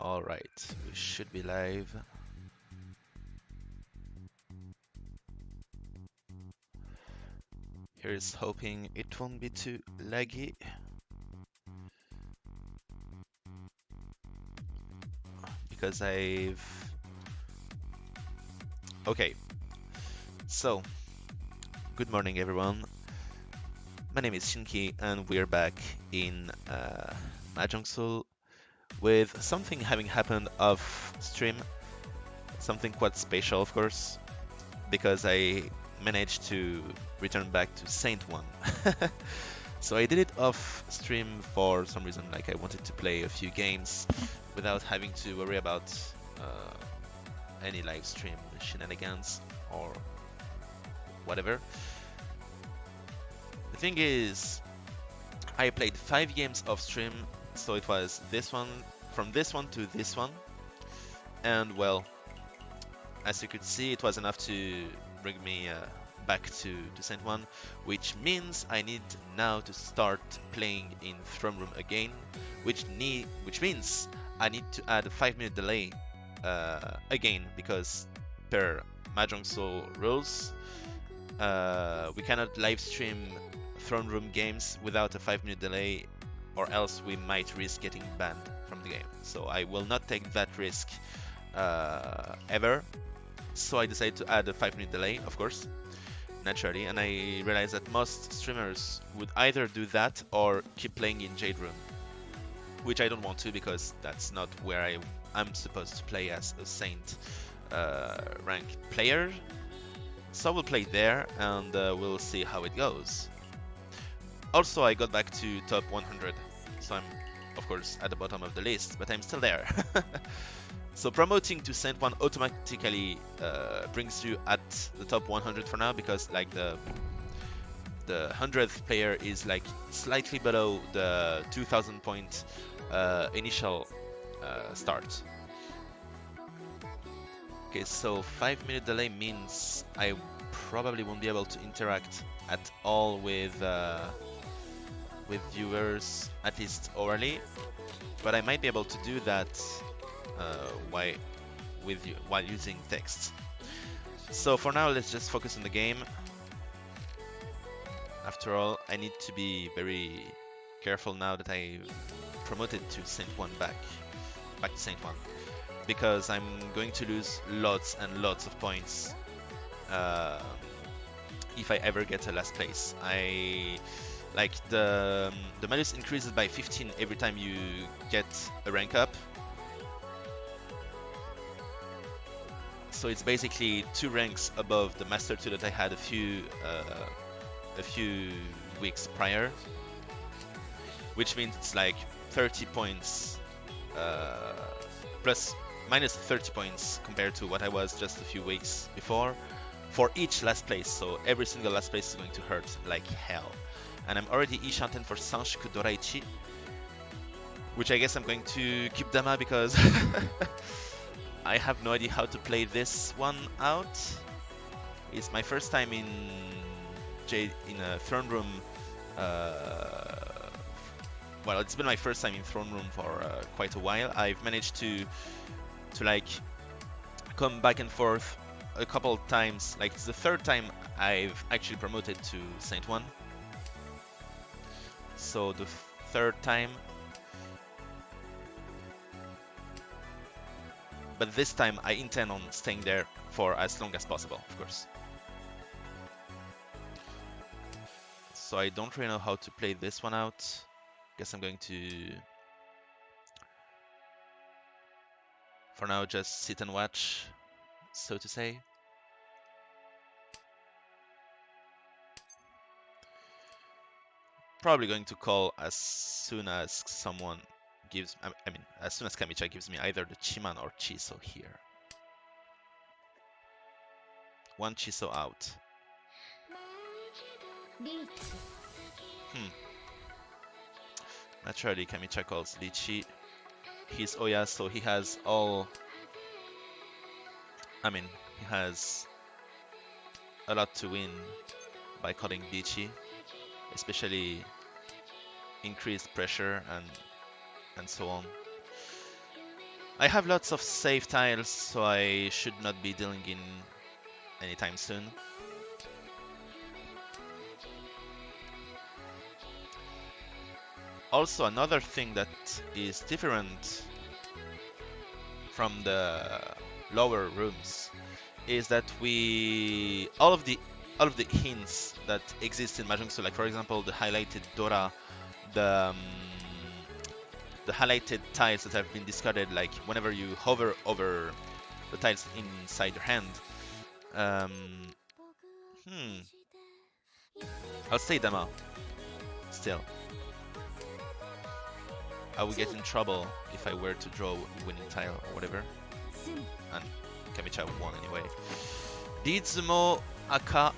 All right, we should be live. Here's hoping it won't be too laggy. Because Okay, so, good morning everyone. My name is Shinki and we're back in Mahjong Soul with something having happened off stream. Something quite special, of course, because I managed to return back to Saint 1. So I did it off stream for some reason, like I wanted to play a few games without having to worry about any live stream shenanigans or whatever. The thing is, I played 5 games off stream, so it was this one, from this one to this one, and well, as you could see, it was enough to bring me back to Saint 1, which means I need now to start playing in Throne Room again, which means I need to add a 5-minute delay again, because per Mahjong Soul rules, we cannot live stream Throne Room games without a 5-minute delay, or else we might risk getting banned from the game. So I will not take that risk ever. So I decided to add a 5-minute delay, of course, naturally, and I realized that most streamers would either do that or keep playing in Jade Room, which I don't want to, because that's not where I'm supposed to play as a Saint rank player. So we'll play there and we'll see how it goes. Also, I got back to top 100, so I'm of course at the bottom of the list, but I'm still there. So promoting to Saint 1 automatically brings you at the top 100 for now, because like the 100th player is like slightly below the 2000 point initial start. Okay, so 5-minute delay means I probably won't be able to interact at all with viewers, at least orally, but I might be able to do that while using text. So for now, let's just focus on the game. After all, I need to be very careful now that I promoted to Saint 1 back to Saint 1, because I'm going to lose lots and lots of points if I ever get a last place. Like the malus increases by 15 every time you get a rank up. So it's basically 2 ranks above the Master 2 that I had a few weeks prior, which means it's like 30 points minus 30 points compared to what I was just a few weeks before for each last place. So every single last place is going to hurt like hell. And I'm already Ishanten for Sanshiku Doraichi, which I guess I'm going to keep Dama because I have no idea how to play this one out. It's my first time in a Throne Room. Well, it's been my first time in Throne Room for quite a while. I've managed to like come back and forth a couple times. Like it's the 3rd time I've actually promoted to Saint 1. So the 3rd time. But this time I intend on staying there for as long as possible, of course. So I don't really know how to play this one out. Guess I'm going to, for now, just sit and watch, so to say. Probably going to call as soon as someone gives, I mean, as soon as Kamicha gives me either the Chiman or Chiso here. 1 Chiso out. Naturally, Kamicha calls Lichi. He's Oya, so he has all... I mean, he has a lot to win by calling Lichi, especially increased pressure and so on. I have lots of safe tiles, so I should not be dealing in anytime soon. Also, another thing that is different from the lower rooms is that all of the hints that exist in Mahjong Soul, like for example the highlighted Dora, the highlighted tiles that have been discarded, like whenever you hover over the tiles inside your hand. I'll say Dama. Still, I would get in trouble if I were to draw a winning tile or whatever. And Kamicha won anyway. Dizumo, Aka,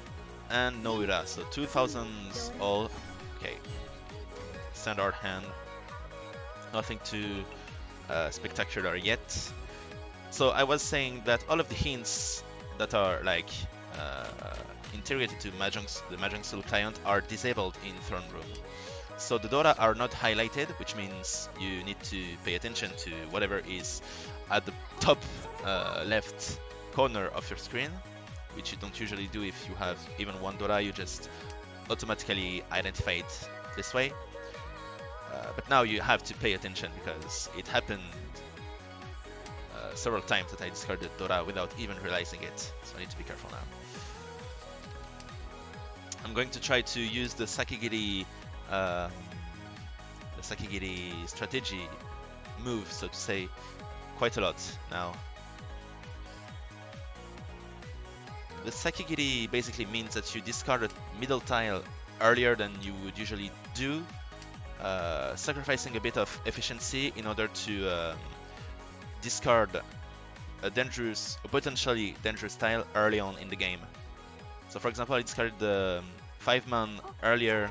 and Noura. So 2000s all. Okay. Standard hand. Nothing too spectacular yet. So I was saying that all of the hints that are like integrated to the Mahjong Soul client are disabled in Throne Room. So the Dora are not highlighted, which means you need to pay attention to whatever is at the top left corner of your screen, which you don't usually do if you have even one Dora. You just automatically identify it this way. But now you have to pay attention because it happened several times that I discarded Dora without even realizing it. So I need to be careful now. I'm going to try to use the Sakigiri strategy move, so to say, quite a lot now. The Sakigiri basically means that you discard a middle tile earlier than you would usually do, sacrificing a bit of efficiency in order to discard a potentially dangerous tile early on in the game. So for example, I discarded the 5-man earlier,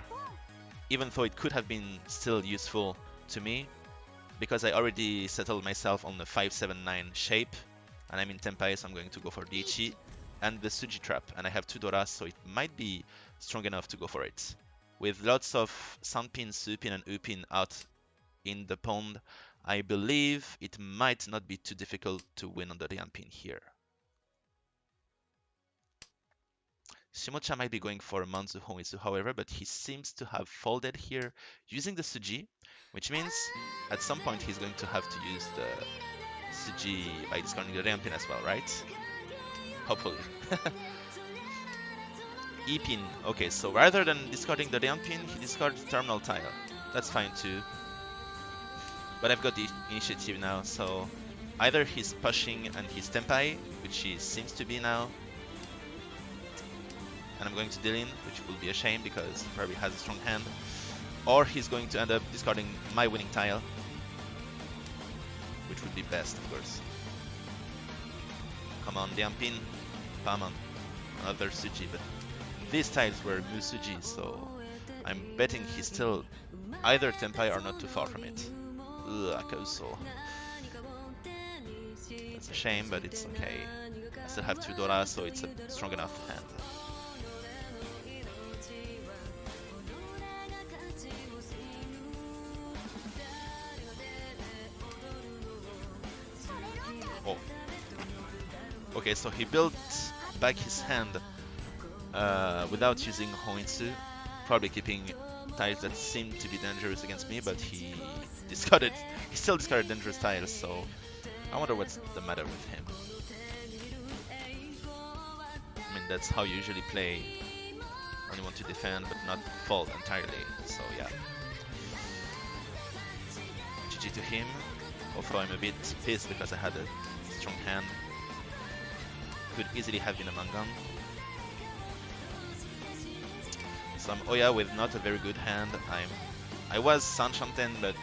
even though it could have been still useful to me, because I already settled myself on the 5-7-9 shape, and I'm in Tenpai, so I'm going to go for the Ichi and the Suji trap, and I have 2 Doras, so it might be strong enough to go for it. With lots of Sanpin, Supin, and Upin out in the pond, I believe it might not be too difficult to win on the Rianpin here. Shimocha might be going for a Manzu Honitsu, however, but he seems to have folded here using the Suji, which means at some point he's going to have to use the Suji by discarding the Rianpin as well, right? Hopefully. E-pin. Okay, so rather than discarding the Rianpin, he discards terminal tile. That's fine too. But I've got the initiative now, so either he's pushing and he's Tenpai, which he seems to be now, and I'm going to deal in, which will be a shame because he probably has a strong hand, or he's going to end up discarding my winning tile, which would be best, of course. Come on, Dianpin, Paman, another Suji, but these tiles were Musuji, so I'm betting he's still either Tenpai or not too far from it. Ugh, Akauso. That's a shame, but it's okay. I still have 2 Dora, so it's a strong enough hand. Oh. Okay, so he built back his hand without using Honitsu, probably keeping tiles that seemed to be dangerous against me, but he still discarded dangerous tiles, so I wonder what's the matter with him. I mean, that's how you usually play when you want to defend but not fold entirely, so yeah. GG to him, although I'm a bit pissed because I had a strong hand. Could easily have been a Mangan. Some Oya with not a very good hand. I was Sanchanten, but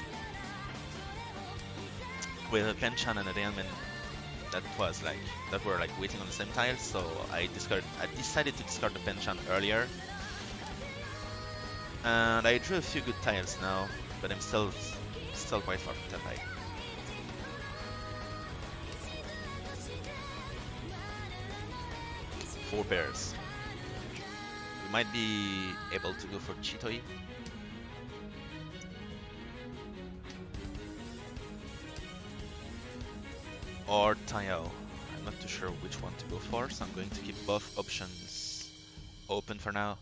with a Penchan and a Rianmen that were like waiting on the same tile, so I decided to discard the Penchan earlier. And I drew a few good tiles now, but I'm still quite far from Tenpai. Four pairs. We might be able to go for Chitoi. or Taiyao. I'm not too sure which one to go for, so I'm going to keep both options open for now.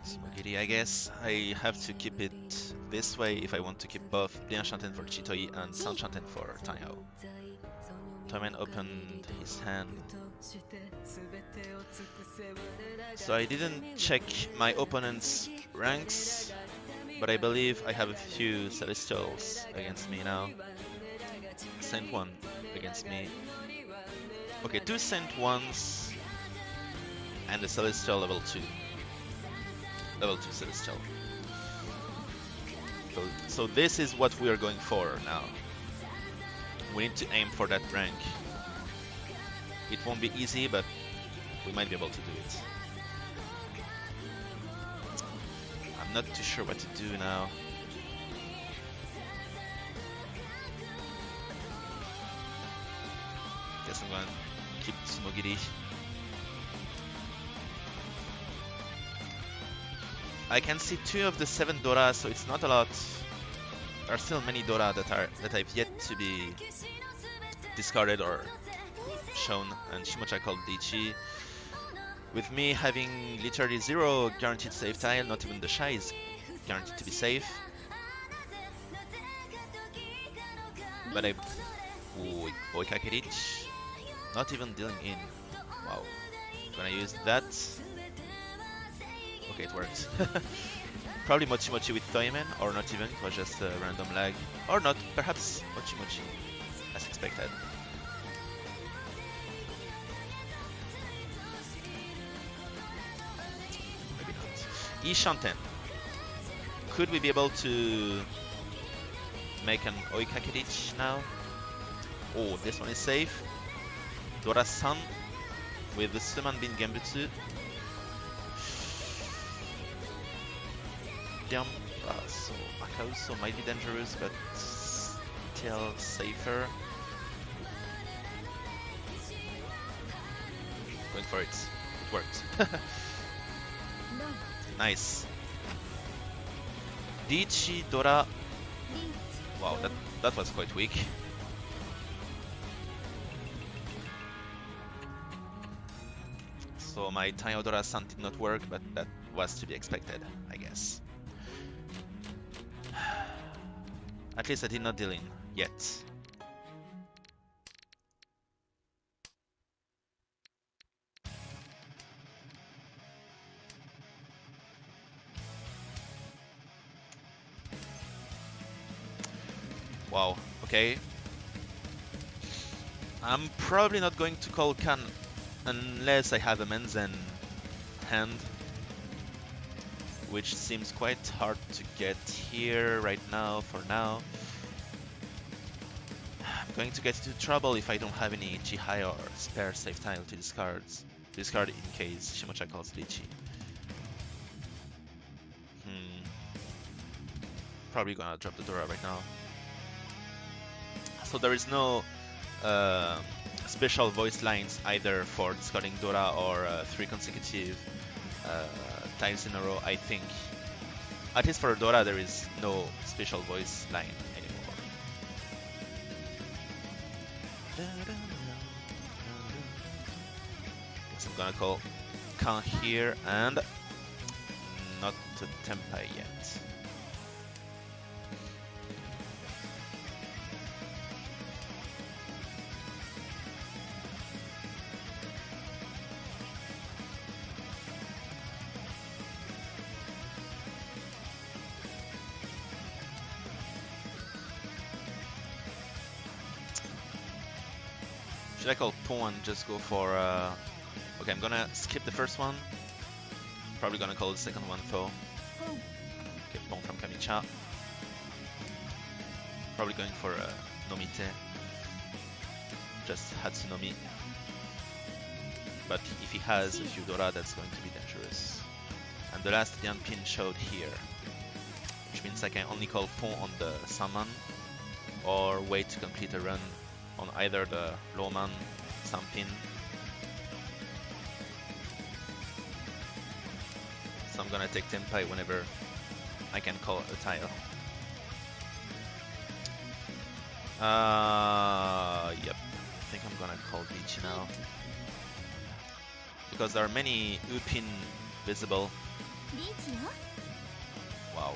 Smogiri, I guess I have to keep it this way if I want to keep both Lian Shanten for Chitoi and San Shanten for Taiyao. Toyman opened his hand. So I didn't check my opponent's ranks, but I believe I have a few Celestials against me now. Saint 1 against me. Okay, 2 Saint 1s and a Celestial level 2. Level 2 Celestial. So this is what we are going for now. We need to aim for that rank. It won't be easy, but we might be able to do it. I'm not too sure what to do now. Guess I'm gonna keep Tsumogiri. I can see 2 of the 7 Dora, so it's not a lot. There are still many Dora that I've yet to be discarded or shown, and Shimocha called Dichi. With me having literally 0 guaranteed save tile, not even the Shy is guaranteed to be safe. But I... Ooh, Oikakirich. Not even dealing in. Wow. Gonna use that. Okay, it worked. Probably Mochi Mochi with Toyman, or not even, it was just a random lag. Or not, perhaps Mochi Mochi, as expected. Maybe not. Ishanten. Could we be able to make an Oikakirich now? Oh, this one is safe. Dora-san with the Suman Bin Genbutsu. So Akauso might be dangerous, but still safer. Going for it. It worked. Nice. Dichi, Dora. Wow, that was quite weak. So my Taiyao Dora-san did not work, but that was to be expected, I guess. At least I did not deal in yet. Wow, okay. I'm probably not going to call Kan unless I have a Menzen hand, which seems quite hard to get here right now for now. I'm going to get into trouble if I don't have any Jihai or spare save tile to discard in case Shimocha calls Lichi. Probably gonna drop the Dora right now. So there is no special voice lines either for discarding Dora or 3 consecutive tiles in a row, I think. At least for Dora there is no special voice line anymore. Guess I'm gonna call Kan here and not to Tempai yet. Should I call Pon and just go for... Okay, I'm gonna skip the first one. Probably gonna call the second one though. Okay, Pon from Kamicha. Probably going for Nomite. Just Hatsunomi. But if he has a few Dora, that's going to be dangerous. And the last Lian Pin showed here. Which means I can only call Pon on the Saman, or wait to complete a run on either the Lawman, Sampin. So I'm gonna take Tenpai whenever I can call a tile. Yep. I think I'm gonna call Vici now. Because there are many Upin visible. Wow.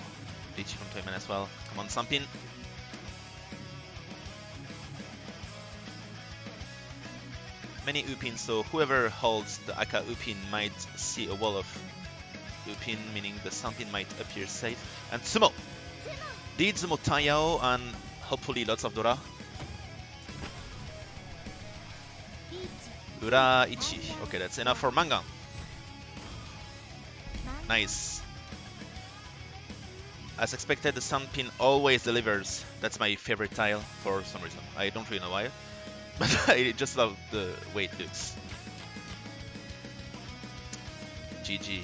Vici from Toyman as well. Come on, Sampin. Many Upin, so whoever holds the Aka Upin might see a wall of Upin, meaning the Sampin might appear safe. And Tsumo! Dizumo Tayao and hopefully lots of Dora. Ura Ichi. Okay, that's enough for Mangan. Nice. As expected, the Sunpin always delivers. That's my favorite tile for some reason. I don't really know why, but I just love the way it looks. GG.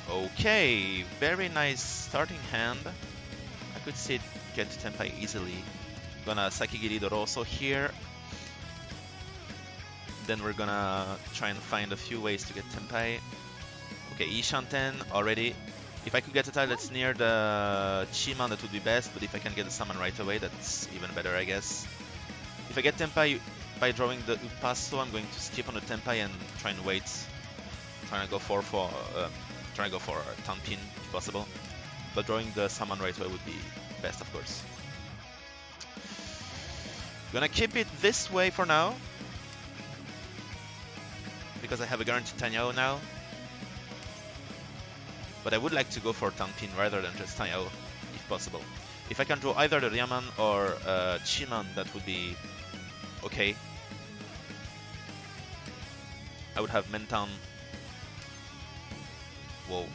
Okay, very nice starting hand. I could see it get to Tenpai easily. Gonna Sakigiri Doroso here. Then we're gonna try and find a few ways to get Tenpai. Okay, Ishanten already. If I could get a tile that's near the Chiman, that would be best, but if I can get the summon right away, that's even better, I guess. If I get Tenpai by drawing the Upaso, I'm going to skip on the Tenpai and try and wait. Trying to go for Tanpin if possible. But drawing the summon right away would be best, of course. Gonna keep it this way for now, because I have a guaranteed Tanyao now. But I would like to go for Tanpin rather than just Tanyao, if possible. If I can draw either the Ryaman or Chiman, that would be okay. I would have Mentan. Whoa,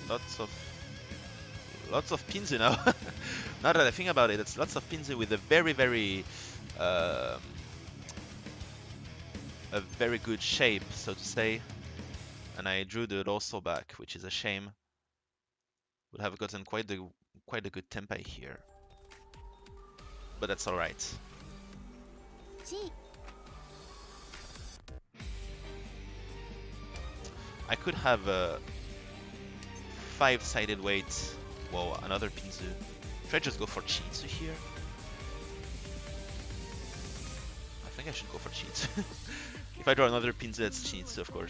that's lots of Pinzu now. Now that I think about it, it's lots of Pinzu with a very good shape, so to say. And I drew the Rosso back, which is a shame. Would have gotten quite a good Tenpai here, but that's all right. I could have a 5-sided weight. Whoa, another Pinzu. Should I just go for Chinsu here? I think I should go for Chinsu. If I draw another Pinzu, that's Chinsu, of course.